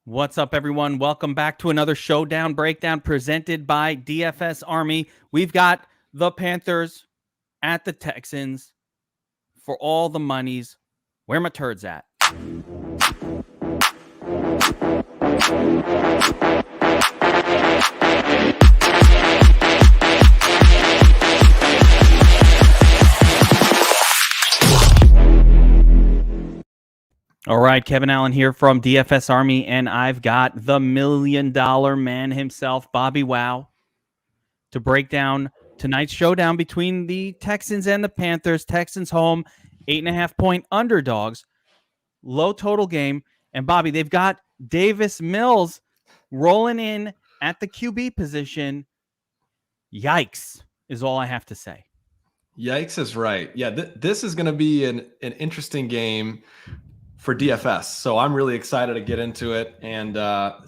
What's up, everyone? Welcome back to another Showdown breakdown presented by DFS Army. We've got the Panthers at the Texans for all the monies. Where my turds at? All right, Kevin Allen here from DFS Army, and I've got the $1 million man himself, Bobbywow, to break down tonight's showdown between the Texans and the Panthers. Texans home, 8.5-point underdogs, low total game. And Bobby, they've got Davis Mills rolling in at the QB position. Yikes is all I have to say. Yikes is right. Yeah, this is going to be an interesting game for DFS. So I'm really excited to get into it. And a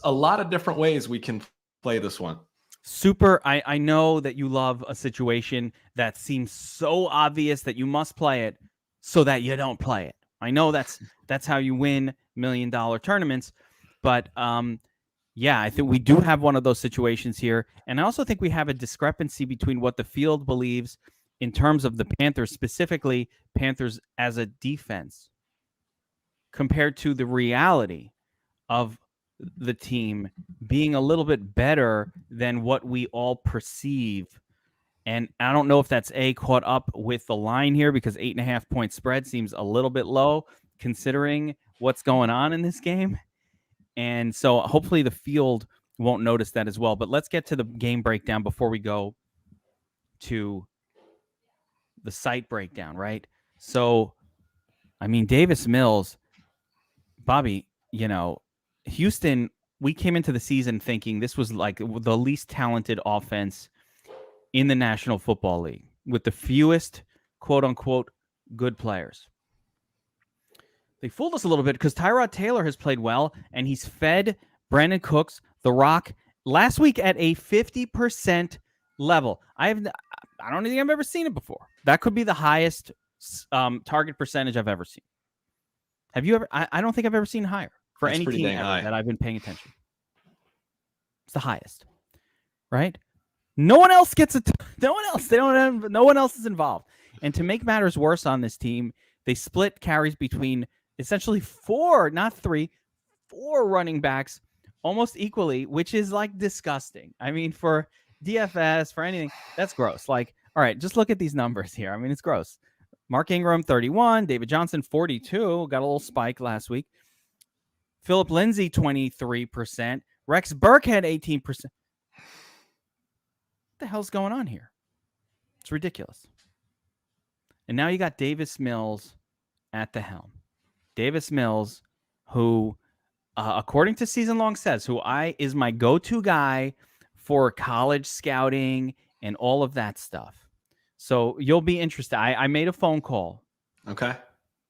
lot of different ways we can play this one. Super. I know that you love a situation that seems so obvious that you must play it so that you don't play it. I know that's how you win $1 million tournaments. But yeah, I think we do have one of those situations here. And I also think we have a discrepancy between what the field believes in terms of the Panthers, specifically Panthers as a defense, compared to the reality of the team being a little bit better than what we all perceive. And I don't know if that's caught up with the line here, because 8.5-point spread seems a little bit low considering what's going on in this game. And so hopefully the field won't notice that as well. But let's get to the game breakdown before we go to the site breakdown, right? So, I mean, Davis Mills, Bobby, Houston, we came into the season thinking this was like the least talented offense in the National Football League with the fewest, quote unquote, good players. They fooled us a little bit because Tyrod Taylor has played well, and he's fed Brandon Cooks, The Rock, last week at a 50% level. I don't think I've ever seen it before. That could be the highest target percentage I've ever seen. Have you ever? I don't think I've ever seen higher for any team ever that I've been paying attention. It's the highest, right? No one else gets it. No one else. No one else is involved. And to make matters worse on this team, they split carries between essentially 4, not 3, 4 running backs almost equally, which is like disgusting. I mean, for DFS, for anything, that's gross. Like, all right, just look at these numbers here. I mean, it's gross. Mark Ingram, 31. David Johnson, 42. Got a little spike last week. Philip Lindsay, 23%. Rex Burkhead, 18%. What the hell's going on here? It's ridiculous. And now you got Davis Mills at the helm. Davis Mills, who, according to Season Long Says, is my go-to guy for college scouting and all of that stuff. So you'll be interested. I made a phone call. Okay.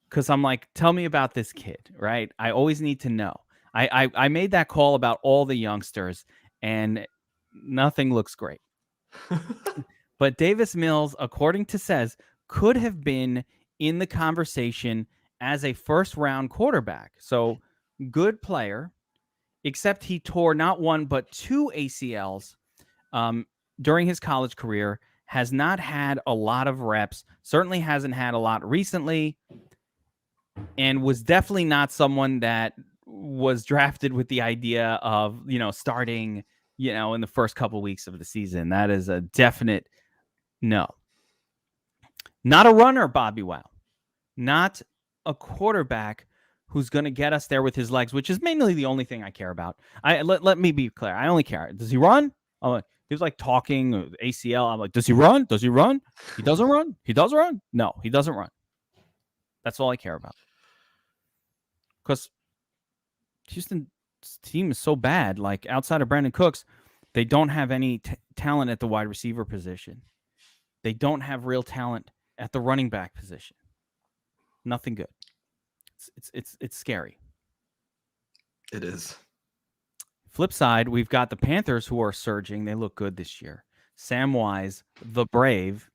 Because I'm like, tell me about this kid, right? I always need to know. I made that call about all the youngsters, and nothing looks great. But Davis Mills, according to Says, could have been in the conversation as a first-round quarterback. So good player, except he tore not 1 but 2 ACLs during his college career. Has not had a lot of reps, certainly hasn't had a lot recently, and was definitely not someone that was drafted with the idea of, starting, in the first couple weeks of the season. That is a definite no. Not a runner, Bobbywow. Not a quarterback who's going to get us there with his legs, which is mainly the only thing I care about. Let me be clear. I only care. Does he run? He was like talking ACL. I'm like, does he run? Does he run? He doesn't run. He does run? No, he doesn't run. That's all I care about. Because Houston's team is so bad. Like, outside of Brandon Cooks, they don't have any talent at the wide receiver position. They don't have real talent at the running back position. Nothing good. It's scary. It is. Flip side, we've got the Panthers, who are surging. They look good this year. Samwise, the Brave,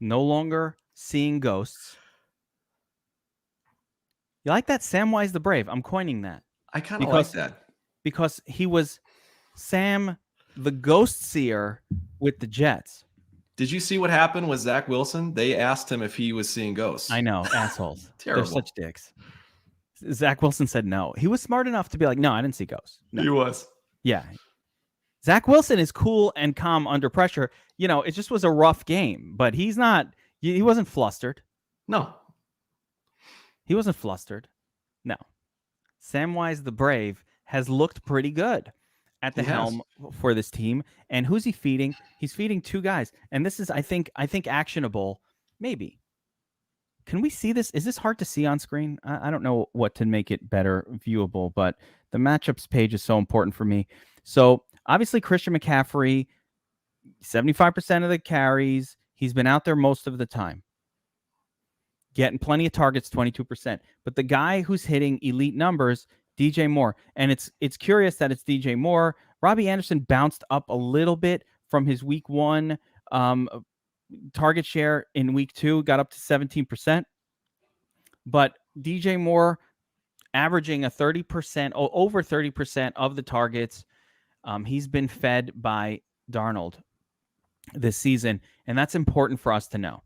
no longer seeing ghosts. You like that? Samwise the Brave. I'm coining that. I kind of like that. Because he was Sam the Ghost Seer with the Jets. Did you see what happened with Zach Wilson? They asked him if he was seeing ghosts. I know, assholes. Terrible. They're such dicks. Zach Wilson said no. He was smart enough to be like, no, I didn't see ghosts. No. He was. Yeah. Zach Wilson is cool and calm under pressure. It just was a rough game, but he wasn't flustered. No. He wasn't flustered. No. Samwise the Brave has looked pretty good at the helm for this team. And who's he feeding? He's feeding two guys. And this is, I think actionable. Maybe. Can we see this? Is this hard to see on screen? I don't know what to make it better viewable, but the matchups page is so important for me. So obviously Christian McCaffrey, 75% of the carries. He's been out there most of the time. Getting plenty of targets, 22%. But the guy who's hitting elite numbers, DJ Moore. And it's curious that it's DJ Moore. Robbie Anderson bounced up a little bit from his week 1 target share in week 2, got up to 17%. But DJ Moore averaging a 30%, over 30% of the targets. He's been fed by Darnold this season, and that's important for us to know.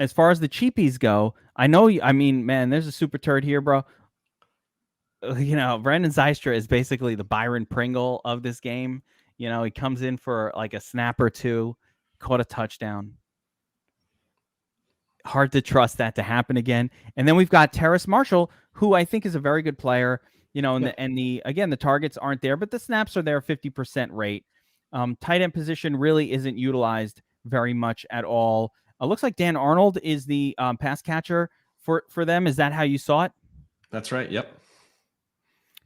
As far as the cheapies go, man, there's a super turd here, bro. Brandon Zystra is basically the Byron Pringle of this game. He comes in for like a snap or two, caught a touchdown. Hard to trust that to happen again. And then we've got Teres Marshall, who I think is a very good player. The targets aren't there, but the snaps are there, 50% rate. Tight end position really isn't utilized very much at all. Looks like Dan Arnold is the pass catcher for them. Is that how you saw it? That's right. Yep.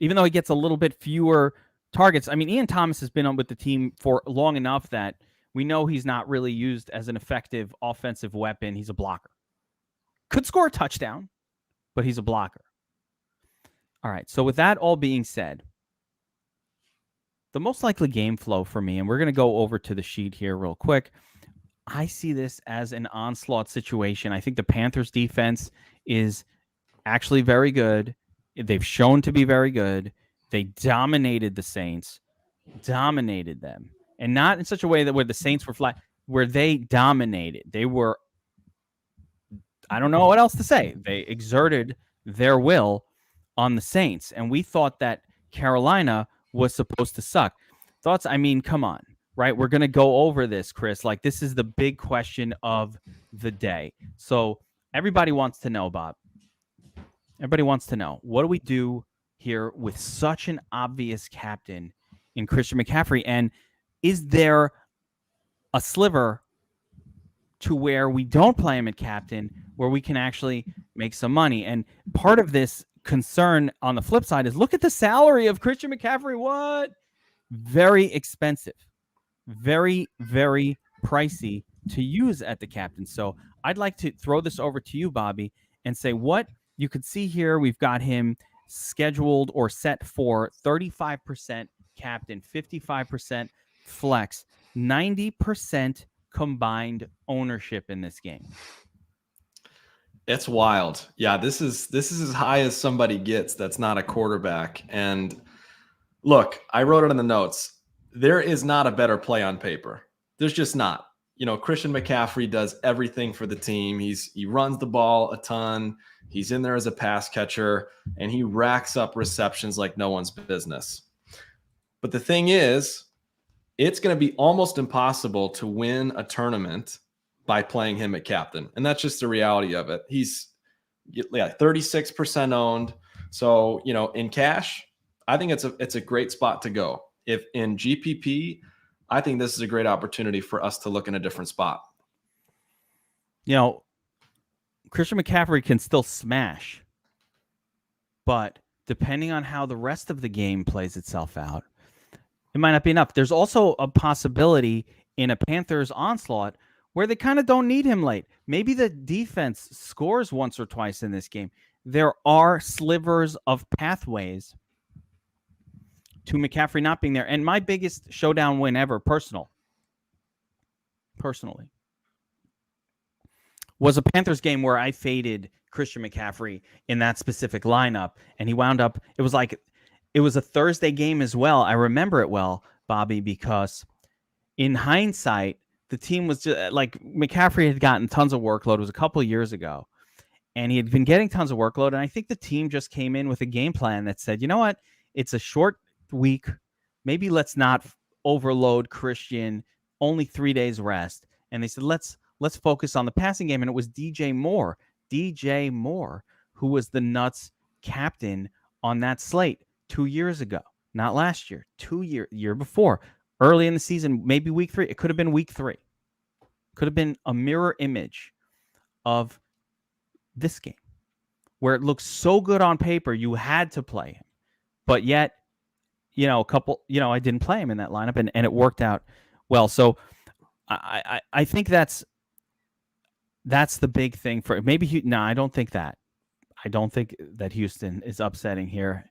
Even though he gets a little bit fewer targets. I mean, Ian Thomas has been on with the team for long enough that we know he's not really used as an effective offensive weapon. He's a blocker. Could score a touchdown, but he's a blocker. All right. So with that all being said, the most likely game flow for me, and we're going to go over to the sheet here real quick. I see this as an onslaught situation. I think the Panthers defense is actually very good. They've shown to be very good. They dominated the Saints, dominated them, and not in such a way that where the Saints were flat, where they dominated. They were, I don't know what else to say. They exerted their will on the Saints, and we thought that Carolina was supposed to suck. Thoughts? I mean, come on. Right? We're going to go over this, Chris. Like, this is the big question of the day. So everybody wants to know, Bob. Everybody wants to know, what do we do here with such an obvious captain in Christian McCaffrey? And is there a sliver to where we don't play him at captain, where we can actually make some money? And part of this concern on the flip side is, look at the salary of Christian McCaffrey. What? Very expensive. Very, very pricey to use at the captain. So I'd like to throw this over to you, Bobby, and say what you could see here. We've got him scheduled or set for 35% captain, 55% flex, 90% combined ownership in this game. It's wild. Yeah, this is as high as somebody gets that's not a quarterback. And look, I wrote it in the notes. There is not a better play on paper. There's just not. Christian McCaffrey does everything for the team. He runs the ball a ton. He's in there as a pass catcher, and he racks up receptions like no one's business. But the thing is, it's going to be almost impossible to win a tournament by playing him at captain. And that's just the reality of it. He's 36% owned. So, in cash, I think it's a great spot to go. If in GPP, I think this is a great opportunity for us to look in a different spot. Christian McCaffrey can still smash, but depending on how the rest of the game plays itself out, it might not be enough. There's also a possibility in a Panthers onslaught where they kind of don't need him late. Maybe the defense scores once or twice in this game. There are slivers of pathways to McCaffrey not being there. And my biggest showdown win ever, personally, was a Panthers game where I faded Christian McCaffrey in that specific lineup, and he wound up. It was a Thursday game as well. I remember it well, Bobby, because in hindsight, the team was just like McCaffrey had gotten tons of workload. It was a couple of years ago, and he had been getting tons of workload. And I think the team just came in with a game plan that said, you know what, it's a short week. Maybe let's not overload Christian. Only 3 days rest, and they said let's focus on the passing game. And it was DJ Moore, who was the Nuts captain on that slate 2 years ago, not last year, year before, early in the season, maybe week 3. It could have been week 3. Could have been a mirror image of this game where it looks so good on paper you had to play him, but yet, I didn't play him in that lineup, and it worked out well. So I think that's the big thing for maybe. No, I don't think that. I don't think that Houston is upsetting here.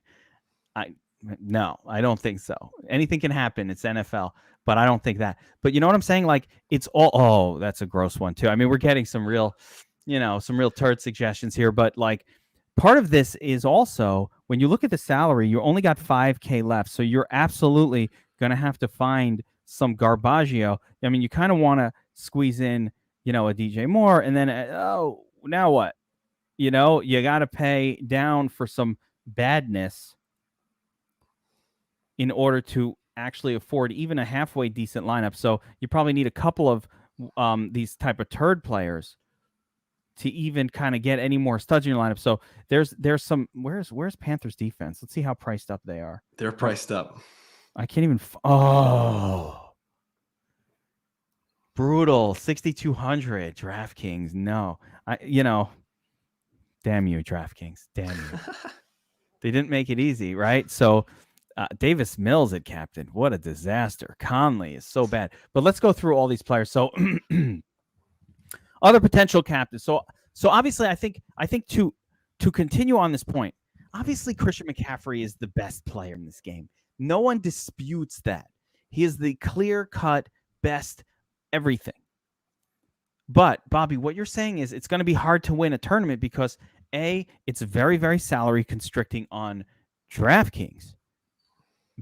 No, I don't think so. Anything can happen. It's NFL, but I don't think that. But you know what I'm saying? Like, it's all. Oh, that's a gross one too. I mean, we're getting some real turd suggestions here. But like, part of this is also when you look at the salary, you only got $5,000 left, so you're absolutely going to have to find some garbaggio. I mean, you kind of want to squeeze in, a DJ Moore, and then now what? You got to pay down for some badness in order to actually afford even a halfway decent lineup. So you probably need a couple of these type of turd players to even kind of get any more studs in your lineup. So there's some. Where's Panthers defense? Let's see how priced up they are. They're priced up. I can't even. Brutal. 6,200 DraftKings. No, damn you, DraftKings. Damn you. They didn't make it easy, right? So Davis Mills at captain. What a disaster. Conley is so bad. But let's go through all these players. So other potential captains. So obviously, I think to continue on this point, obviously Christian McCaffrey is the best player in this game. No one disputes that. He is the clear-cut best everything. But Bobby, what you're saying is it's going to be hard to win a tournament because A, it's very, very salary constricting on DraftKings.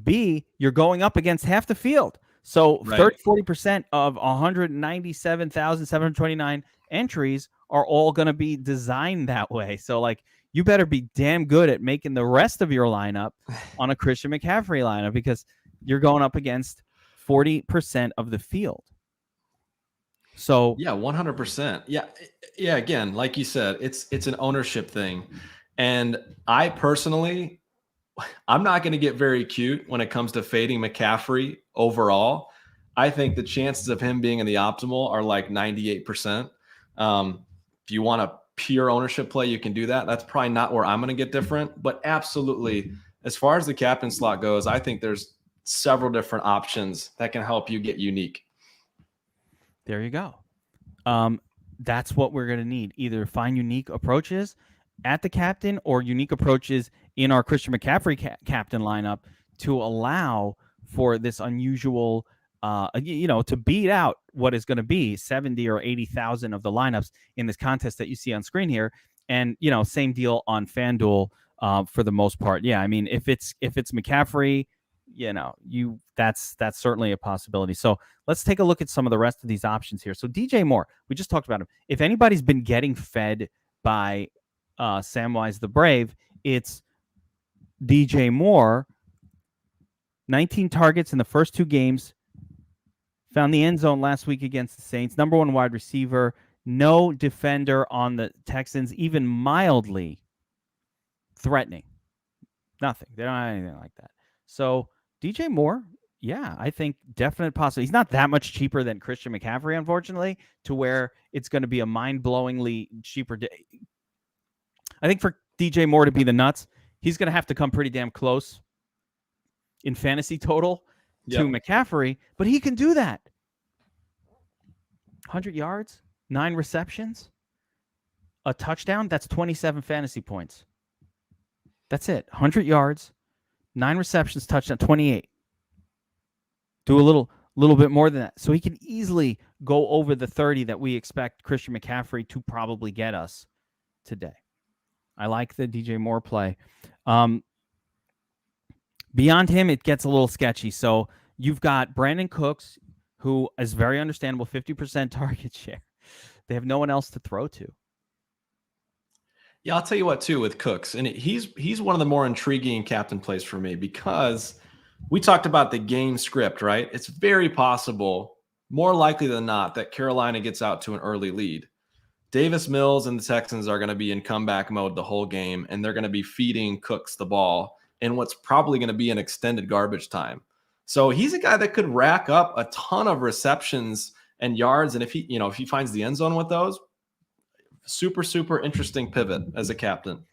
B, you're going up against half the field. So 40% of 197,729 entries are all going to be designed that way. So like, you better be damn good at making the rest of your lineup on a Christian McCaffrey lineup because you're going up against 40% of the field. So yeah, 100%. Yeah. Again, like you said, it's an ownership thing. And I personally, I'm not going to get very cute when it comes to fading McCaffrey overall. I think the chances of him being in the optimal are like 98%. If you want a pure ownership play, you can do that. That's probably not where I'm going to get different, but absolutely. As far as the captain slot goes, I think there's several different options that can help you get unique. There you go. That's what we're going to need. Either find unique approaches at the captain or unique approaches in our Christian McCaffrey captain lineup to allow for this unusual, to beat out what is going to be 70 or 80,000 of the lineups in this contest that you see on screen here. And, same deal on FanDuel for the most part. Yeah, I mean, if it's McCaffrey, that's certainly a possibility. So let's take a look at some of the rest of these options here. So DJ Moore, we just talked about him. If anybody's been getting fed by Samwise the Brave, it's DJ Moore. 19 targets in the first 2 games. Found the end zone last week against the Saints. Number 1 wide receiver. No defender on the Texans, even mildly threatening. Nothing. They don't have anything like that. So DJ Moore, yeah, I think definite possibility. He's not that much cheaper than Christian McCaffrey, unfortunately, to where it's going to be a mind-blowingly cheaper day. I think for DJ Moore to be the nuts, he's going to have to come pretty damn close in fantasy total to McCaffrey, but he can do that. 100 yards, 9 receptions, a touchdown, that's 27 fantasy points. That's it. 100 yards, 9 receptions, touchdown, 28. Do a little bit more than that. So he can easily go over the 30 that we expect Christian McCaffrey to probably get us today. I like the DJ Moore play. Beyond him, it gets a little sketchy. So you've got Brandon Cooks, who is very understandable, 50% target share. They have no one else to throw to. Yeah, I'll tell you what too with Cooks, and he's one of the more intriguing captain plays for me because we talked about the game script, right? It's very possible, more likely than not, that Carolina gets out to an early lead. Davis Mills and the Texans are going to be in comeback mode the whole game, and they're going to be feeding Cooks the ball in what's probably going to be an extended garbage time. So he's a guy that could rack up a ton of receptions and yards, and if he finds the end zone with those, super interesting pivot as a captain.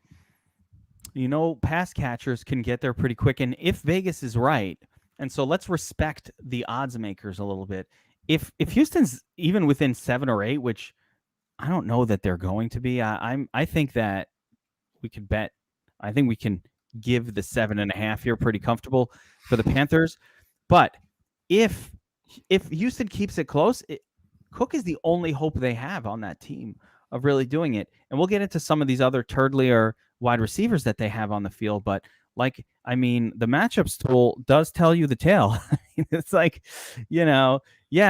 Pass catchers can get there pretty quick, and if Vegas is right, and so let's respect the odds makers a little bit. If Houston's even within 7 or 8, which I don't know that they're going to be, I think that we could bet. I think we can give the 7.5 here pretty comfortable for the Panthers. But if Houston keeps it close, Cook is the only hope they have on that team of really doing it. And we'll get into some of these other turdlier wide receivers that they have on the field. But the matchups tool does tell you the tale. It's like,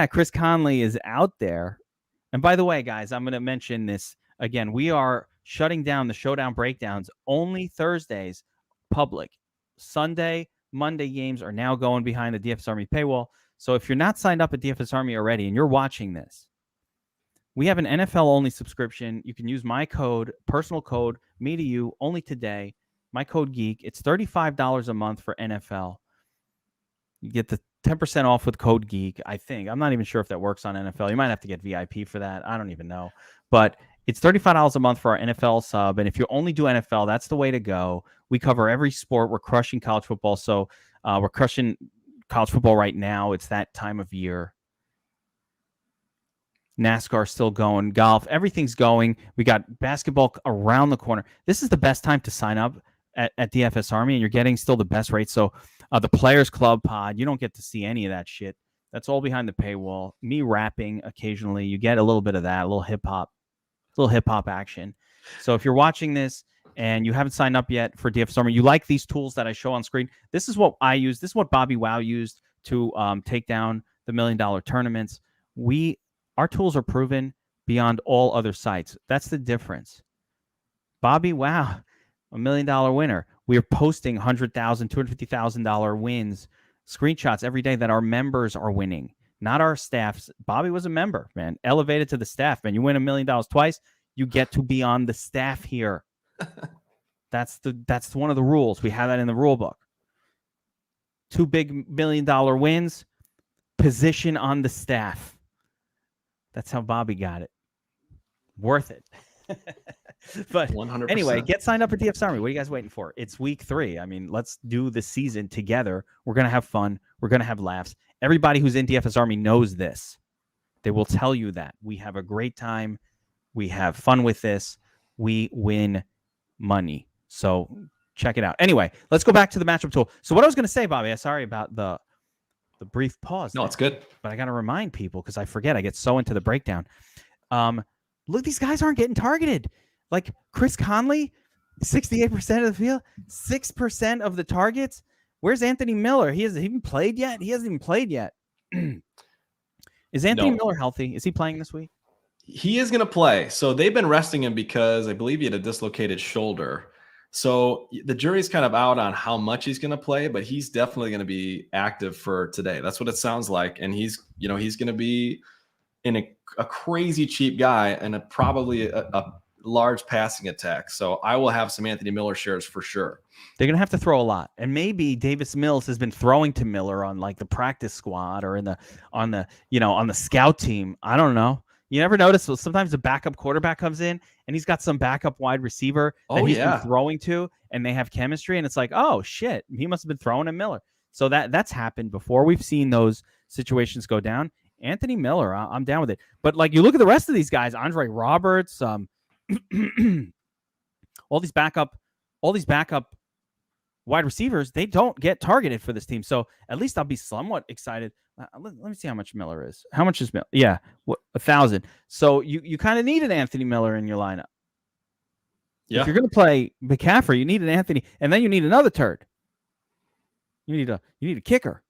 Chris Conley is out there. And by the way, guys, I'm going to mention this again. We are shutting down the Showdown breakdowns only Thursdays, public. Sunday, Monday games are now going behind the DFS Army paywall. So if you're not signed up at DFS Army already and you're watching this, we have an NFL-only subscription. You can use my code, personal code, me to you, only today. My code Geek. It's $35 a month for NFL. You get the 10% off with code Geek, I think. I'm not even sure if that works on NFL. You might have to get VIP for that. I don't even know. But it's $35 a month for our NFL sub. And if you only do NFL, that's the way to go. We cover every sport. We're crushing college football. So we're crushing college football right now. It's that time of year. NASCAR still going, golf, everything's going. We got basketball around the corner. This is the best time to sign up at DFS Army, and you're getting still the best rate. So the Players Club pod, you don't get to see any of that shit. That's all behind the paywall. Me rapping occasionally, you get a little bit of that, a little hip hop action. So if you're watching this and you haven't signed up yet for DFS Army, you like these tools that I show on screen. This is what I use. This is what Bobbywow used to take down the $1 million tournaments. Our tools are proven beyond all other sites. That's the difference. Bobbywow, $1 million winner. We are posting $100,000, $250,000 wins, screenshots every day that our members are winning, not our staffs. Bobby was a member, man. Elevated to the staff, man. You win $1 million twice, you get to be on the staff here. That's one of the rules. We have that in the rule book. 2 big $1 million wins, position on the staff. That's how Bobby got it. Worth it. But 100%. Anyway, get signed up at DFS Army. What are you guys waiting for? It's week 3. I mean, let's do the season together. We're going to have fun. We're going to have laughs. Everybody who's in DFS Army knows this. They will tell you that. We have a great time. We have fun with this. We win money. So check it out. Anyway, let's go back to the matchup tool. So what I was going to say, Bobby, sorry about the brief pause. No, it's good. But I got to remind people because I forget. I get so into the breakdown. Look, these guys aren't getting targeted. Like Chris Conley, 68% of the field, 6% of the targets. Where's Anthony Miller? He hasn't even played yet. Is Anthony Miller healthy? Is he playing this week? He is going to play. So they've been resting him because I believe he had a dislocated shoulder. So the jury's kind of out on how much he's going to play, but he's definitely going to be active for today. That's what it sounds like. And he's going to be in a crazy cheap guy and probably a large passing attack. So I will have some Anthony Miller shares for sure. They're going to have to throw a lot. And maybe Davis Mills has been throwing to Miller on like the practice squad or on the scout team. I don't know. You never notice sometimes the backup quarterback comes in and he's got some backup wide receiver that he's been throwing to, and they have chemistry, and it's like, oh shit, he must have been throwing at Miller. So that's happened before. We've seen those situations go down. Anthony Miller, I'm down with it. But like you look at the rest of these guys, Andre Roberts, all these backup wide receivers, they don't get targeted for this team. So at least I'll be somewhat excited. Let me see how much Miller is. How much is Miller? Yeah, 1,000. So you kind of need an Anthony Miller in your lineup. Yeah. If you're going to play McCaffrey, you need an Anthony, and then you need another turd. You need a kicker.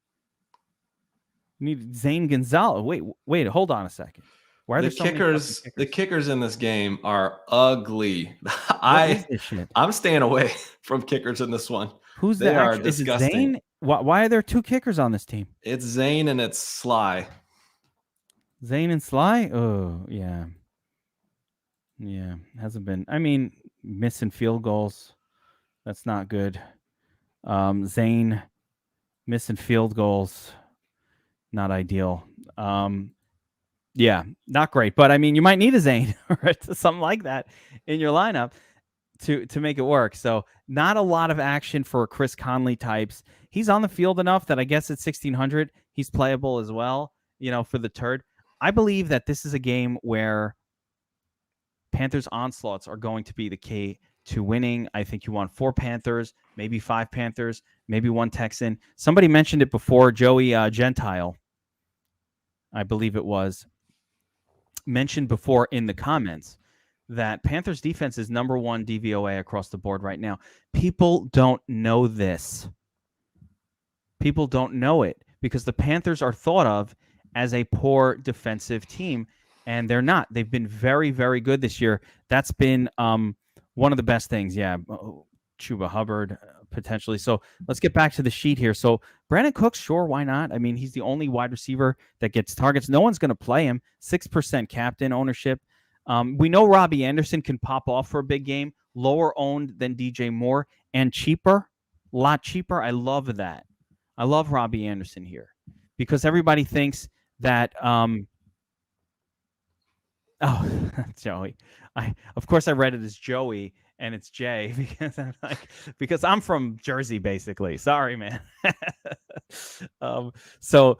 You need Zane Gonzalez. Wait, hold on a second. Why are there so many kickers? The kickers in this game are ugly. What is this shit? I'm staying away from kickers in this one. Who's they are is disgusting. It Zane? Why are there two kickers on this team? It's Zane and it's Sly. Zane and Sly? Oh, yeah. Yeah, hasn't been. I mean, missing field goals. That's not good. Zane missing field goals. Not ideal. Yeah, not great. But I mean, you might need a Zane or something like that in your lineup to make it work. So not a lot of action for Chris Conley types. He's on the field enough that I guess at 1,600, he's playable as well, for the turd. I believe that this is a game where Panthers onslaughts are going to be the key to winning. I think you want 4 Panthers, maybe 5 Panthers, maybe 1 Texan. Somebody mentioned it before, Joey Gentile, I believe it was, mentioned before in the comments that Panthers defense is number 1 DVOA across the board right now. People don't know this. People don't know it because the Panthers are thought of as a poor defensive team, and they're not. They've been very, very good this year. That's been one of the best things. Yeah, Chuba Hubbard potentially. So let's get back to the sheet here. So Brandon Cooks, sure, why not? I mean, he's the only wide receiver that gets targets. No one's going to play him. 6% captain ownership. We know Robbie Anderson can pop off for a big game. Lower owned than DJ Moore and cheaper, a lot cheaper. I love that. I love Robbie Anderson here because everybody thinks that Joey. Of course I read it as Joey and it's Jay because I'm from Jersey basically. Sorry, man. So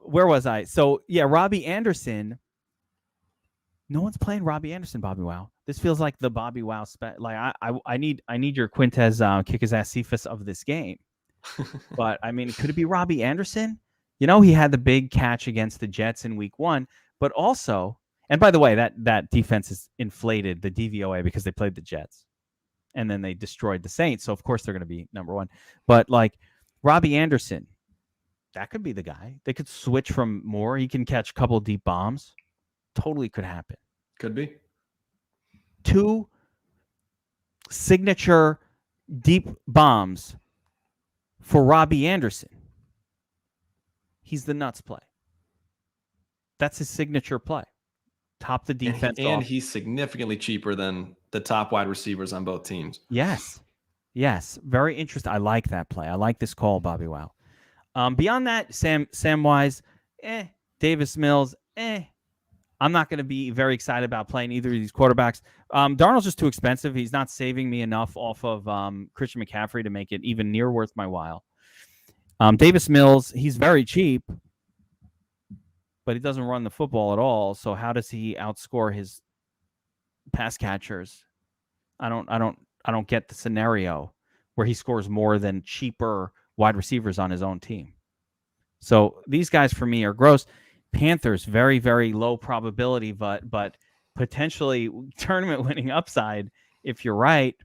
where was I? So yeah, Robbie Anderson. No one's playing Robbie Anderson, Bobbywow. This feels like the Bobbywow I need your Quintez kick his ass Cephas of this game. But I mean, could it be Robbie Anderson? He had the big catch against the Jets in week 1, but also, and by the way, that defense is inflated the DVOA because they played the Jets and then they destroyed the Saints. So of course they're going to be number 1. But like Robbie Anderson, that could be the guy. They could switch from Moore. He can catch a couple of deep bombs. Totally could happen. Could be. 2 signature deep bombs for Robbie Anderson. He's the nuts play. That's his signature play. Top the defense and he's significantly cheaper than the top wide receivers on both teams. Yes. Very interesting. I like that play. I like this call, Bobbywow. Beyond that, Samwise, Davis Mills, I'm not going to be very excited about playing either of these quarterbacks. Darnold's just too expensive. He's not saving me enough off of Christian McCaffrey to make it even near worth my while. Davis Mills, he's very cheap, but he doesn't run the football at all. So how does he outscore his pass catchers? I don't get the scenario where he scores more than cheaper wide receivers on his own team. So these guys for me are gross. Panthers, very, very low probability, but potentially tournament winning upside if you're right.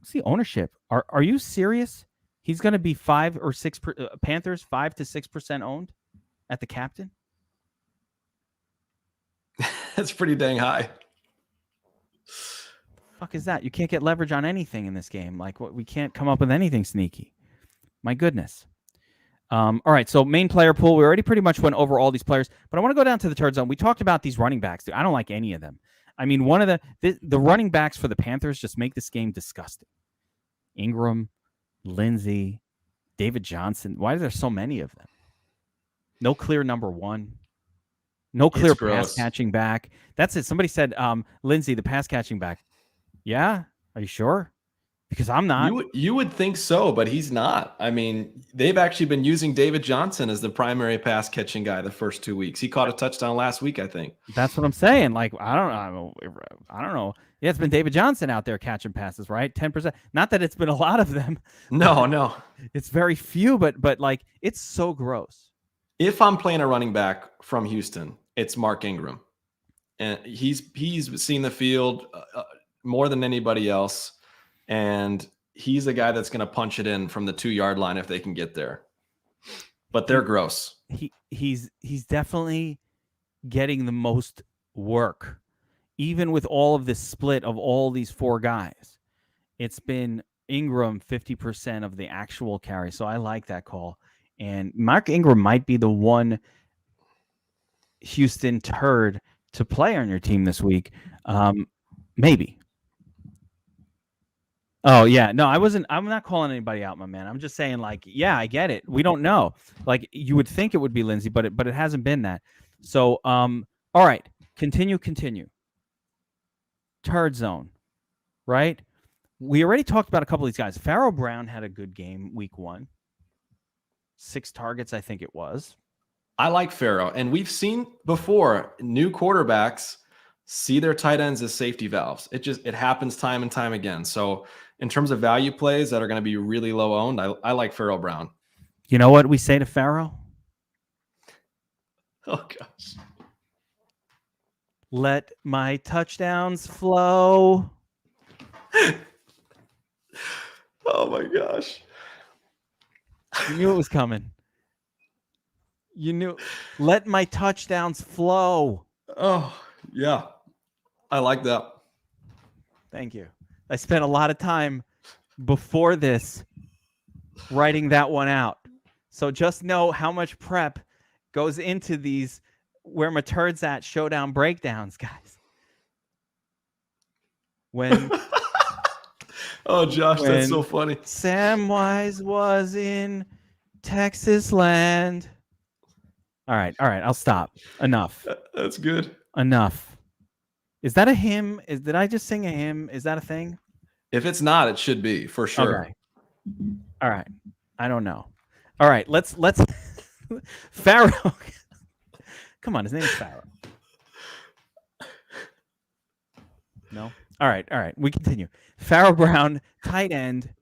See, ownership. Are you serious? He's going to be 5 or 6 Panthers 5 to 6% owned at the captain. That's pretty dang high. Fuck is that? You can't get leverage on anything in this game. Like we can't come up with anything sneaky. My goodness. All right, so main player pool. We already pretty much went over all these players, but I want to go down to the turd zone. We talked about these running backs. Dude, I don't like any of them. I mean, one of the running backs for the Panthers just make this game disgusting. Ingram, Lindsey, David Johnson. Why are there so many of them? No clear number 1. No clear pass catching back. That's it. Somebody said Lindsey, the pass catching back. Yeah? Are you sure? Because I'm not. You would think so, but he's not. I mean, they've actually been using David Johnson as the primary pass catching guy the first 2 weeks. He caught a touchdown last week, I think. That's what I'm saying. Like, I don't know. Yeah, it's been David Johnson out there catching passes, right? 10%. Not that it's been a lot of them. No. It's very few, but like it's so gross. If I'm playing a running back from Houston, it's Mark Ingram. And he's seen the field more than anybody else. And he's a guy that's going to punch it in from the 2-yard line if they can get there. But they're gross. He's definitely getting the most work, even with all of this split of all these 4 guys. It's been Ingram 50% of the actual carry, so I like that call. And Mark Ingram might be the one Houston turd to play on your team this week. Maybe. Oh, yeah. No, I'm not calling anybody out, my man. I'm just saying, like, yeah, I get it. We don't know. Like, you would think it would be Lindsey, but it hasn't been that. So, all right. Continue. Turd zone, right? We already talked about a couple of these guys. Pharaoh Brown had a good game week 1. 6 targets, I think it was. I like Pharaoh. And we've seen before new quarterbacks see their tight ends as safety valves. It happens time and time again. So in terms of value plays that are going to be really low owned, I like Pharaoh Brown. You know what we say to Pharaoh? Oh, gosh. Let my touchdowns flow. Oh, my gosh. You knew it was coming. You knew. Let my touchdowns flow. Oh, yeah. I like that. Thank you. I spent a lot of time before this writing that one out. So just know how much prep goes into these Where My Turds At Showdown breakdowns, guys. When oh, Josh, that's so funny. Samwise was in Texas land. All right. I'll stop. Enough. That's good. Enough. Is that a hymn? Did I just sing a hymn? Is that a thing? If it's not, it should be for sure. Okay. All right. I don't know. All right. Let's Pharaoh. Come on. His name is Pharaoh. No. All right. We continue. Pharaoh Brown, tight end.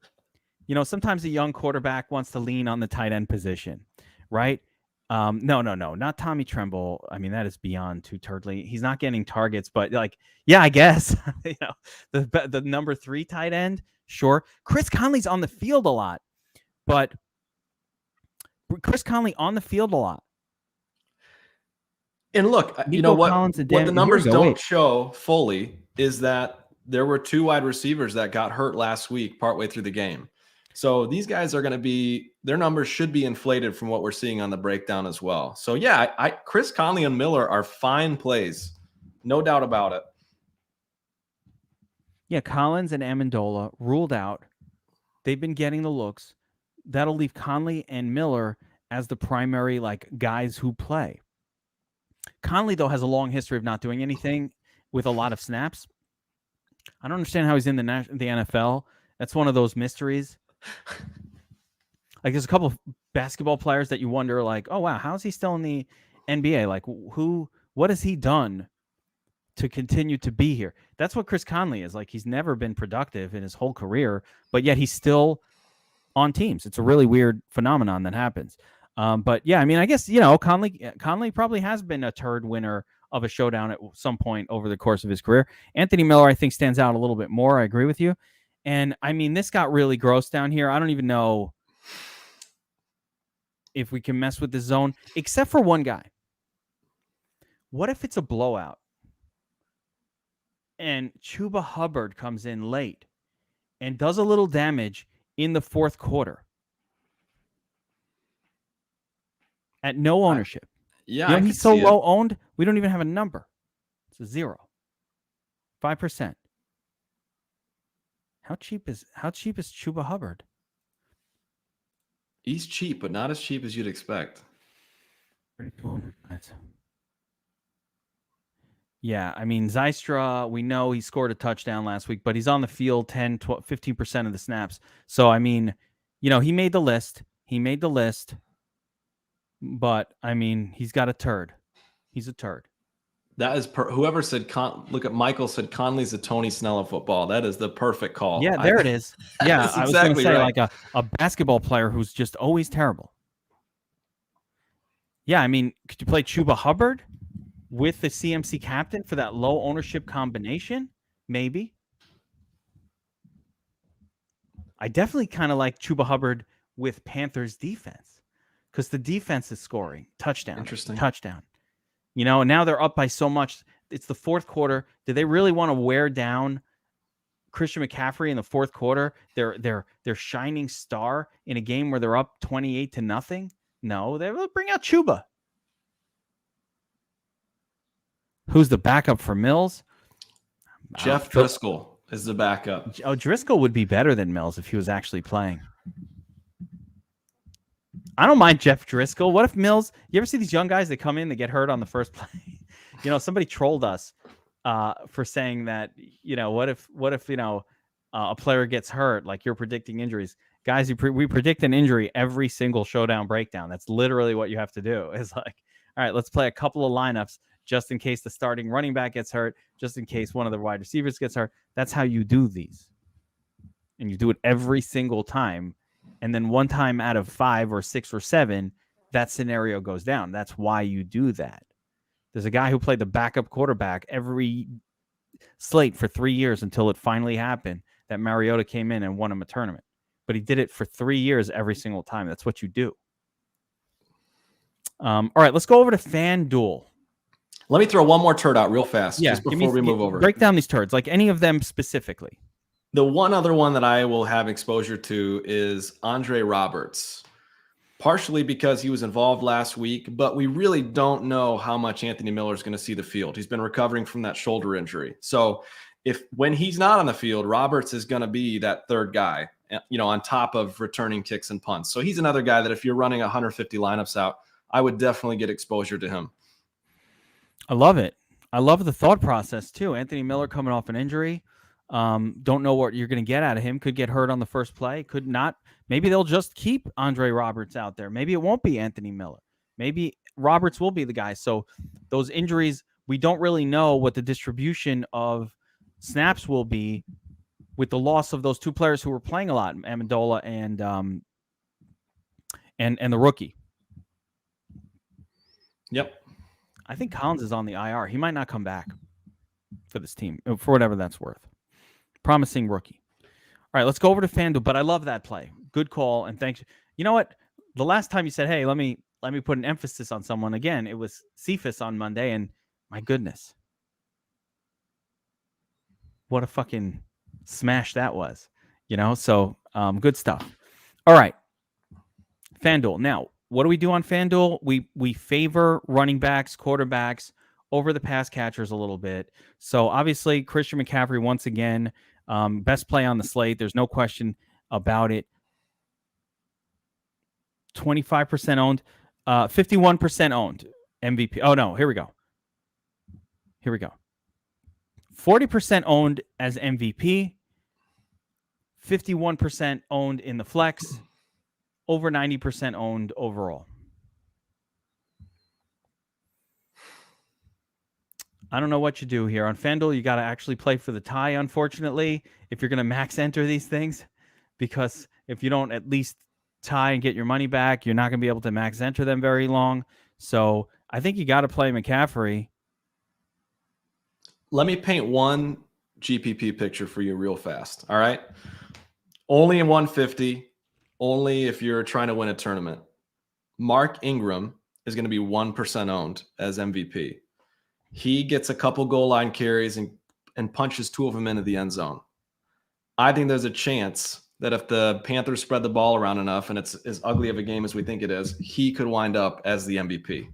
You know, sometimes a young quarterback wants to lean on the tight end position, right? No, not Tommy Tremble. I mean, that is beyond too turdly. He's not getting targets, but like, yeah, I guess, you know, the number 3 tight end, sure. Chris Conley's on the field a lot, but Chris Conley on the field a lot. And look, you know what the numbers don't show fully is that there were 2 wide receivers that got hurt last week partway through the game. So these guys are going to be, their numbers should be inflated from what we're seeing on the breakdown as well. So yeah, Chris Conley and Miller are fine plays. No doubt about it. Yeah, Collins and Amendola ruled out. They've been getting the looks. That'll leave Conley and Miller as the primary like guys who play. Conley, though, has a long history of not doing anything with a lot of snaps. I don't understand how he's in the NFL. That's one of those mysteries. Like, there's a couple of basketball players that you wonder, like, oh, wow, how is he still in the NBA? Like, what has he done to continue to be here? That's what Chris Conley is. Like, he's never been productive in his whole career, but yet he's still on teams. It's a really weird phenomenon that happens. But yeah, I mean, I guess, you know, Conley probably has been a turd winner of a showdown at some point over the course of his career. Anthony Miller, I think, stands out a little bit more. I agree with you. And I mean, this got really gross down here. I don't even know if we can mess with the zone, except for one guy. What if it's a blowout and Chuba Hubbard comes in late and does a little damage in the 4th quarter at no ownership? Yeah, you know, he's so low owned, we don't even have a number. It's a 0. 5%. How cheap is Chuba Hubbard? He's cheap, but not as cheap as you'd expect. Yeah, I mean, Zystra, we know he scored a touchdown last week, but he's on the field 10, 12, 15% of the snaps. So, I mean, you know, he made the list. But, I mean, he's got a turd. He's a turd. That is whoever said look at Michael said Conley's the Tony Snell of football. That is the perfect call. Yeah, there it is. Yeah, I was going to say right. like a basketball player who's just always terrible. Yeah, I mean, could you play Chuba Hubbard with the CMC captain for that low ownership combination? Maybe. I definitely kind of like Chuba Hubbard with Panthers defense because the defense is scoring touchdown. Interesting. Touchdown. You know, now they're up by so much. It's the fourth quarter. Do they really want to wear down Christian McCaffrey in the fourth quarter? Their shining star in a game where they're up 28-0? No, they will bring out Chuba. Who's the backup for Mills? Jeff Driscoll is the backup. Oh, Driscoll would be better than Mills if he was actually playing. I don't mind Jeff Driscoll. What if Mills? You ever see these young guys that come in, they get hurt on the first play? You know, somebody trolled us for saying that, you know, what if you know, a player gets hurt, like you're predicting injuries. Guys, we predict an injury every single Showdown breakdown. That's literally what you have to do. It's like, all right, let's play a couple of lineups just in case the starting running back gets hurt, just in case one of the wide receivers gets hurt. That's how you do these. And you do it every single time. And then one time out of 5 or 6 or 7, that scenario goes down. That's why you do that. There's a guy who played the backup quarterback every slate for 3 years until it finally happened that Mariota came in and won him a tournament. But he did it for 3 years every single time. That's what you do. All right, let's go over to FanDuel. Let me throw one more turd out real fast just before we move over. Break down these turds, like any of them specifically. The one other one that I will have exposure to is Andre Roberts, partially because he was involved last week, but we really don't know how much Anthony Miller is going to see the field. He's been recovering from that shoulder injury. So when he's not on the field, Roberts is going to be that third guy, you know, on top of returning kicks and punts. So he's another guy that if you're running 150 lineups out, I would definitely get exposure to him. I love it. I love the thought process too. Anthony Miller coming off an injury. Don't know what you're going to get out of him. Could get hurt on the first play. Could not. Maybe they'll just keep Andre Roberts out there. Maybe it won't be Anthony Miller. Maybe Roberts will be the guy. So those injuries, we don't really know what the distribution of snaps will be with the loss of those two players who were playing a lot, Amendola and the rookie. Yep. I think Collins is on the IR. He might not come back for this team, for whatever that's worth. Promising rookie. All right, let's go over to FanDuel. But I love that play. Good call, and thanks. You know what? The last time you said, "Hey, let me put an emphasis on someone," again, it was Cephas on Monday, and my goodness, what a fucking smash that was. You know, so good stuff. All right, FanDuel. Now, what do we do on FanDuel? We favor running backs, quarterbacks over the pass catchers a little bit. So obviously, Christian McCaffrey once again. Best play on the slate. There's no question about it. 25% owned, 51% owned MVP. Oh no, here we go. 40% owned as MVP, 51% owned in the flex, over 90% owned overall. I don't know what you do here. On FanDuel, you got to actually play for the tie, unfortunately, if you're going to max enter these things, because if you don't at least tie and get your money back, you're not going to be able to max enter them very long. So I think you got to play McCaffrey. Let me paint one GPP picture for you real fast. All right. Only in 150, only if you're trying to win a tournament. Mark Ingram is going to be 1% owned as MVP. He gets a couple goal line carries and punches 2 of them into the end zone. I think there's a chance that if the Panthers spread the ball around enough and it's as ugly of a game as we think it is, he could wind up as the MVP.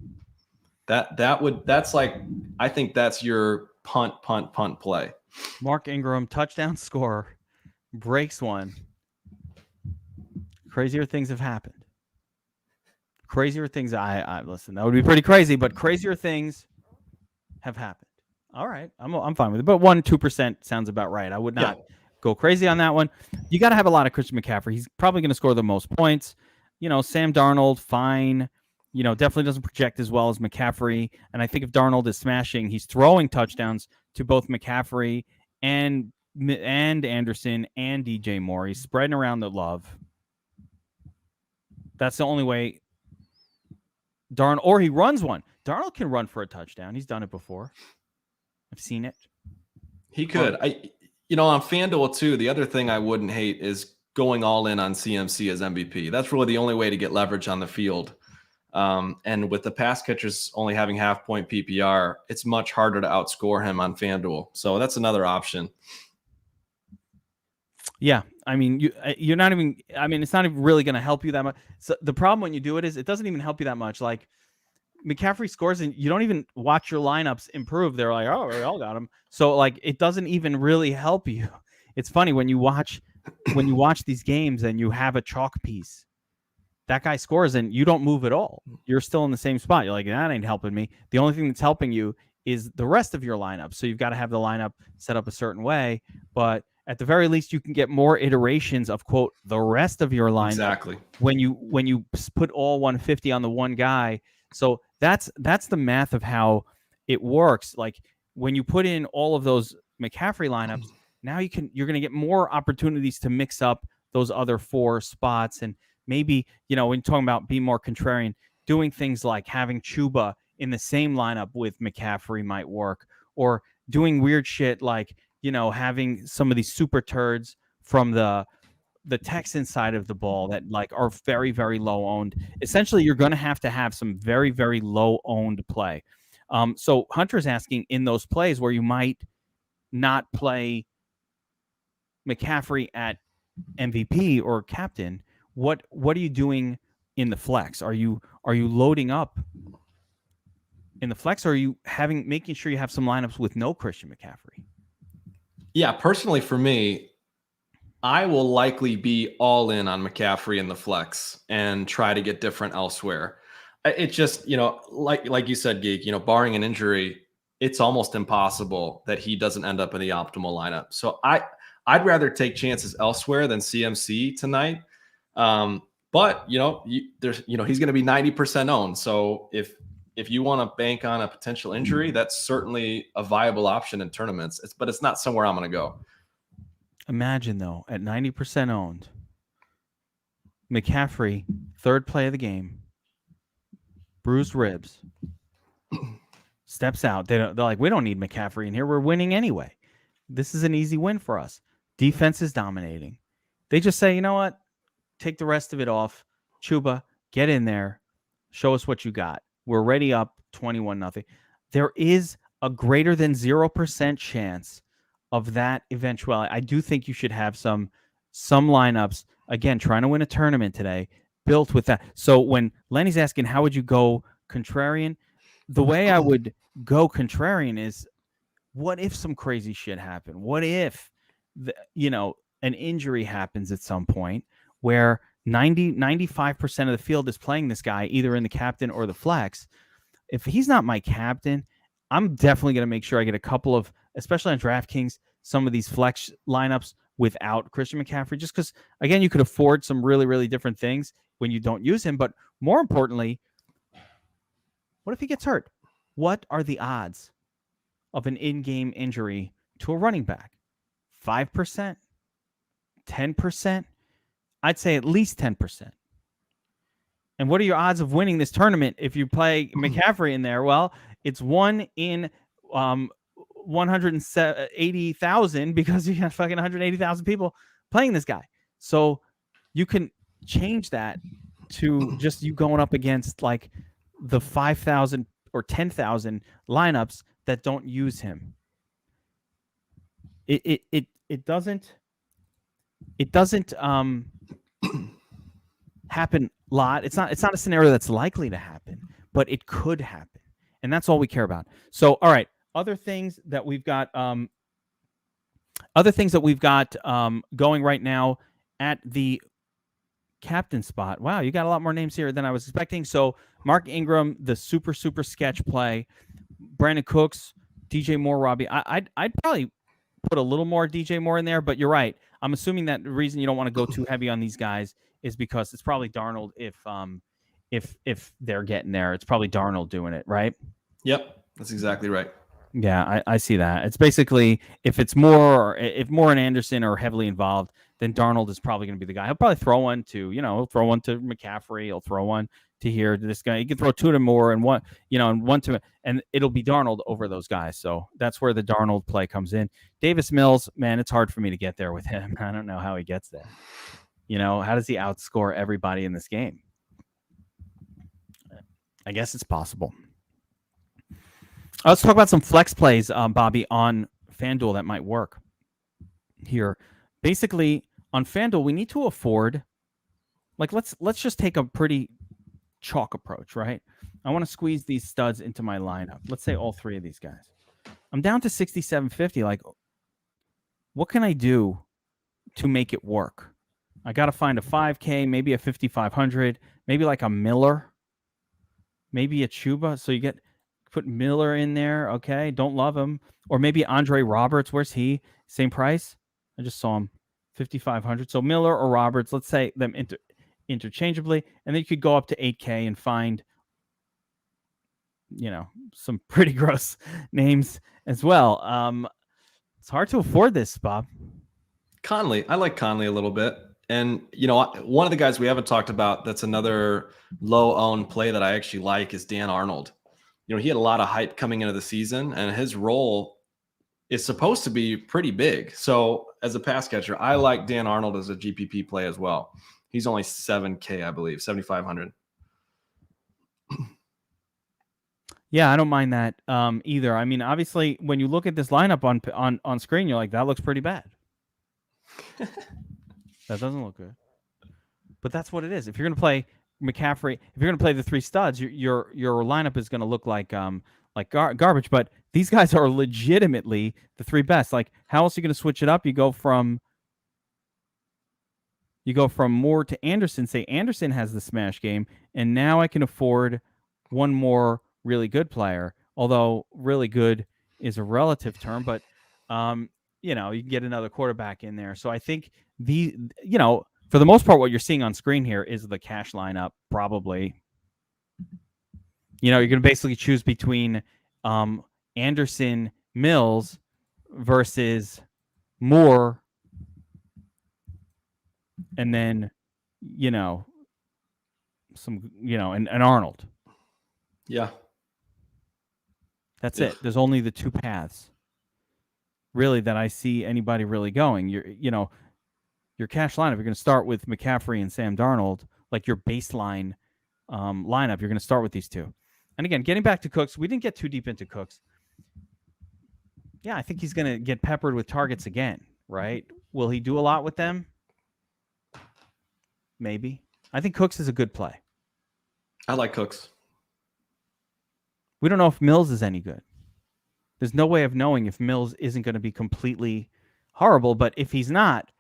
That's like, I think that's your punt play. Mark Ingram, touchdown scorer, breaks one. Crazier things have happened. Crazier things. I listen, that would be pretty crazy, but crazier things have happened. All right. I'm fine with it. But 1-2% sounds about right. I would not go crazy on that one. You got to have a lot of Christian McCaffrey. He's probably going to score the most points. You know, Sam Darnold, fine. You know, definitely doesn't project as well as McCaffrey. And I think if Darnold is smashing, he's throwing touchdowns to both McCaffrey and Anderson and DJ Moore. He's spreading around the love. That's the only way. Or he runs one. Darnold can run for a touchdown. He's done it before. I've seen it. He could. On FanDuel too, the other thing I wouldn't hate is going all in on CMC as MVP. That's really the only way to get leverage on the field. And with the pass catchers only having half-point PPR, it's much harder to outscore him on FanDuel. So that's another option. Yeah, I mean, you're not even. I mean, it's not even really going to help you that much. So the problem when you do it is it doesn't even help you that much. Like McCaffrey scores, and you don't even watch your lineups improve. They're like, oh, we all got him. So like, it doesn't even really help you. It's funny when you watch these games and you have a chalk piece. That guy scores and you don't move at all. You're still in the same spot. You're like, that ain't helping me. The only thing that's helping you is the rest of your lineup. So you've got to have the lineup set up a certain way, but at the very least, you can get more iterations of, quote, the rest of your lineup. Exactly. When you put all 150 on the one guy. So that's the math of how it works. Like when you put in all of those McCaffrey lineups, now you're going to get more opportunities to mix up those other 4 spots. And maybe, when you're talking about being more contrarian, doing things like having Chuba in the same lineup with McCaffrey might work, or doing weird shit like, having some of these super turds from the Texans side of the ball that like are very, very low owned. Essentially, you're going to have some very, very low owned play. So Hunter's asking, in those plays where you might not play McCaffrey at MVP or captain, what are you doing in the flex? Are you loading up in the flex, or are you making sure you have some lineups with no Christian McCaffrey? Yeah, personally for me, I will likely be all in on McCaffrey in the flex and try to get different elsewhere. It's just, like you said, Geek, barring an injury, it's almost impossible that he doesn't end up in the optimal lineup. So I'd rather take chances elsewhere than CMC tonight. But he's going to be 90% owned. So if you want to bank on a potential injury, that's certainly a viable option in tournaments. But it's not somewhere I'm going to go. Imagine, though, at 90% owned, McCaffrey, third play of the game, bruised ribs, steps out. They're like, we don't need McCaffrey in here. We're winning anyway. This is an easy win for us. Defense is dominating. They just say, you know what? Take the rest of it off. Chuba, get in there. Show us what you got. We're already up 21-0. There is a greater than 0% chance of that eventuality. I do think you should have some lineups, again, trying to win a tournament today, built with that. So when Lenny's asking, how would you go contrarian? The way I would go contrarian is, what if some crazy shit happened? What if, an injury happens at some point where 95% of the field is playing this guy, either in the captain or the flex? If he's not my captain, I'm definitely going to make sure I get a couple of, especially on DraftKings, some of these flex lineups without Christian McCaffrey, just because, again, you could afford some really, really different things when you don't use him. But more importantly, what if he gets hurt? What are the odds of an in-game injury to a running back? 5%? 10%? I'd say at least 10%. And what are your odds of winning this tournament if you play McCaffrey in there? Well, it's 1 in 180,000, because you have fucking 180,000 people playing this guy. So you can change that to just you going up against like the 5,000 or 10,000 lineups that don't use him. It doesn't happen a lot. It's not a scenario that's likely to happen, but it could happen. And that's all we care about. So, all right, other things that we've got going right now at the captain spot. Wow, you got a lot more names here than I was expecting. So Mark Ingram, the super sketch play, Brandon Cooks, DJ Moore, Robbie. I'd probably put a little more DJ Moore in there, but you're right. I'm assuming that the reason you don't want to go too heavy on these guys is because it's probably Darnold. If they're getting there, it's probably Darnold doing it, right? Yep, that's exactly right. Yeah, I see that. It's basically if Moore and Anderson are heavily involved, then Darnold is probably going to be the guy. He'll probably throw one to, he'll throw one to McCaffrey. He'll throw one to here to this guy. He can throw 2 to Moore and one, and 1 to, and it'll be Darnold over those guys. So that's where the Darnold play comes in. Davis Mills, man, it's hard for me to get there with him. I don't know how he gets there. How does he outscore everybody in this game? I guess it's possible. Let's talk about some flex plays, Bobby, on FanDuel that might work here. Basically, on FanDuel, we need to afford, let's just take a pretty chalk approach, right? I want to squeeze these studs into my lineup. Let's say all three of these guys. I'm down to 6,750. Like, what can I do to make it work? I got to find a 5K, maybe a 5,500, maybe like a Miller, maybe a Chuba. So you put Miller in there. Okay. Don't love him. Or maybe Andre Roberts. Where's he? Same price. I just saw him 5,500. So Miller or Roberts, let's say them interchangeably. And then you could go up to 8K and find, some pretty gross names as well. It's hard to afford this, Bob. Conley. I like Conley a little bit. And, one of the guys we haven't talked about that's another low-owned play that I actually like is Dan Arnold. He had a lot of hype coming into the season, and his role is supposed to be pretty big. So as a pass catcher, I like Dan Arnold as a GPP play as well. He's only 7K, I believe, 7,500. Yeah, I don't mind that either. I mean, obviously, when you look at this lineup on screen, you're like, that looks pretty bad. That doesn't look good. But that's what it is. If you're going to play McCaffrey, if you're going to play the three studs, your lineup is going to look like garbage. But these guys are legitimately the three best. Like, how else are you going to switch it up? You go from Moore to Anderson. Say Anderson has the smash game, and now I can afford one more really good player. Although really good is a relative term, but you can get another quarterback in there. So I think for the most part, what you're seeing on screen here is the cash lineup. Probably, you're going to basically choose between Anderson, Mills versus Moore, and then and Arnold. Yeah, that's it. There's only the two paths, really, that I see anybody really going. Your cash lineup, you're going to start with McCaffrey and Sam Darnold, like your baseline lineup. You're going to start with these two. And again, getting back to Cooks, we didn't get too deep into Cooks. Yeah, I think he's going to get peppered with targets again, right? Will he do a lot with them? Maybe. I think Cooks is a good play. I like Cooks. We don't know if Mills is any good. There's no way of knowing if Mills isn't going to be completely horrible, but if he's not,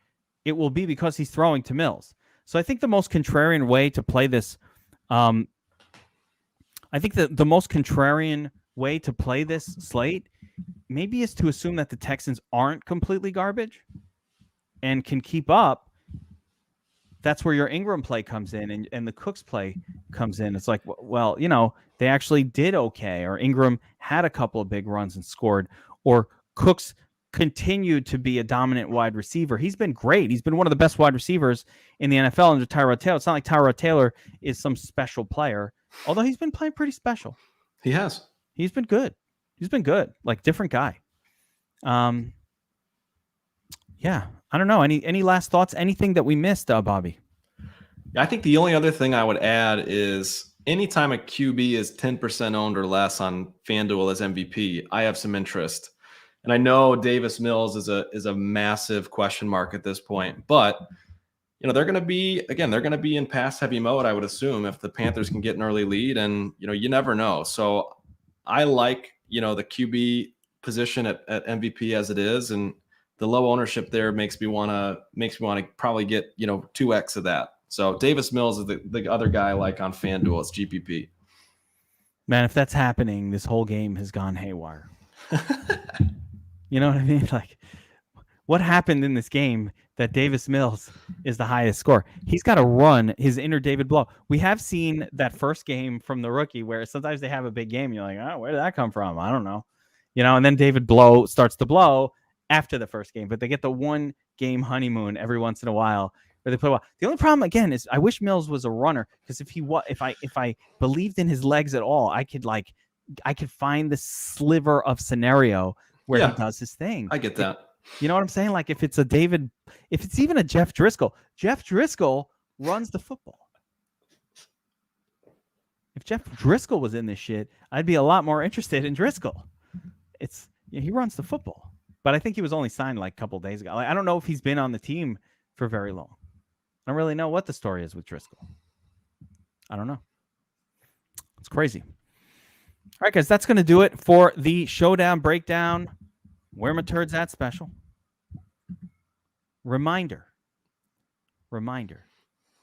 it will be because he's throwing to Mills. So I think the most contrarian way to play this, the most contrarian way to play this slate maybe is to assume that the Texans aren't completely garbage and can keep up. That's where your Ingram play comes in and the Cooks play comes in. It's like, well, they actually did okay, or Ingram had a couple of big runs and scored, or Cooks continued to be a dominant wide receiver. He's been great. He's been one of the best wide receivers in the NFL under Tyrod Taylor. It's not like Tyrod Taylor is some special player, although he's been playing pretty special. He has. He's been good. Like different guy. Yeah, I don't know. Any last thoughts? Anything that we missed, Bobby? I think the only other thing I would add is anytime a QB is 10% owned or less on FanDuel as MVP, I have some interest. And I know Davis Mills is a massive question mark at this point, but they're going to be in pass heavy mode, I would assume, if the Panthers can get an early lead, and you never know. So I like the QB position at MVP as it is, and the low ownership there makes me want to probably get 2x of that. So Davis Mills is the other guy I like on FanDuel. It's GPP. Man, if that's happening, this whole game has gone haywire. You know what I mean? Like, what happened in this game that Davis Mills is the highest score? He's got to run his inner David Blow. We have seen that first game from the rookie where sometimes they have a big game. You're like, oh, where did that come from? I don't know. And then David Blow starts to blow after the first game, but they get the one game honeymoon every once in a while where they play well. The only problem again is I wish Mills was a runner, because if I believed in his legs at all, I could find the sliver of scenario where he does his thing. I get that. You know what I'm saying? Like if it's even a Jeff Driscoll runs the football. If Jeff Driscoll was in this shit, I'd be a lot more interested in Driscoll. He runs the football. But I think he was only signed like a couple days ago. Like, I don't know if he's been on the team for very long. I don't really know what the story is with Driscoll. I don't know. It's crazy. All right, guys, that's going to do it for the Showdown Breakdown. Where My Turds At special. Reminder.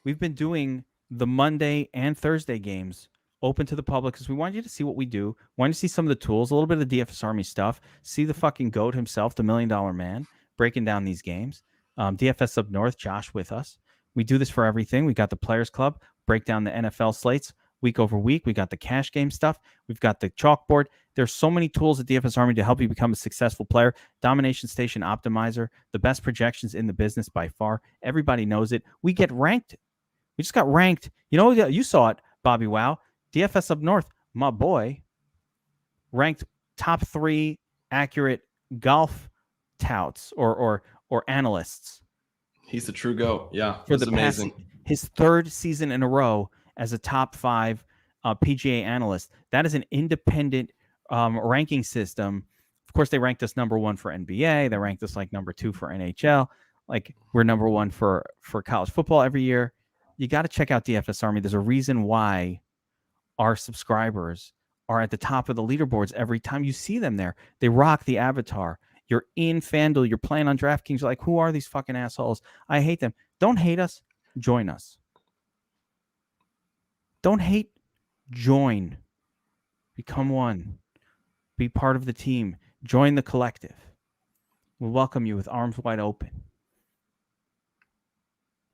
We've been doing the Monday and Thursday games open to the public because we want you to see what we do. Want you to see some of the tools, a little bit of the DFS Army stuff. See the fucking GOAT himself, the $1 Million Man, breaking down these games. DFSupNORTH, Josh with us. We do this for everything. We got the Players Club, break down the NFL slates week over week. We got the cash game stuff. We've got the chalkboard. There's so many tools at DFS Army to help you become a successful player. Domination Station Optimizer, the best projections in the business by far. Everybody knows it. We get ranked. We just got ranked. You know, you saw it, Bobbywow. DFSupNORTH, my boy, ranked top 3 accurate golf touts or analysts. He's the true GOAT. Yeah, for the amazing. His 3rd season in a row as a top 5 PGA analyst. That is an independent ranking system. Of course, they ranked us number 1 for NBA. They ranked us like number 2 for NHL. Like we're number 1 for college football every year. You got to check out DFS Army. There's a reason why our subscribers are at the top of the leaderboards every time you see them there. They rock the avatar. You're in FanDuel. You're playing on DraftKings. You're like, who are these fucking assholes? I hate them. Don't hate us. Join us. Don't hate. Join. Become one. Be part of the team. Join the collective. We'll welcome you with arms wide open.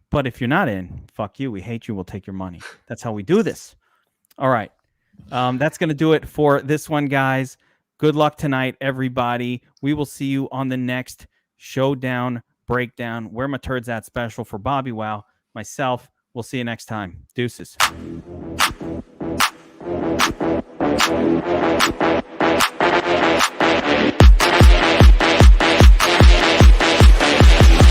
But if you're not in, fuck you. We hate you. We'll take your money. That's how we do this. All right. That's going to do it for this one, guys. Good luck tonight, everybody. We will see you on the next Showdown Breakdown. Where My Turds At special for Bobbywow. Myself. We'll see you next time. Deuces.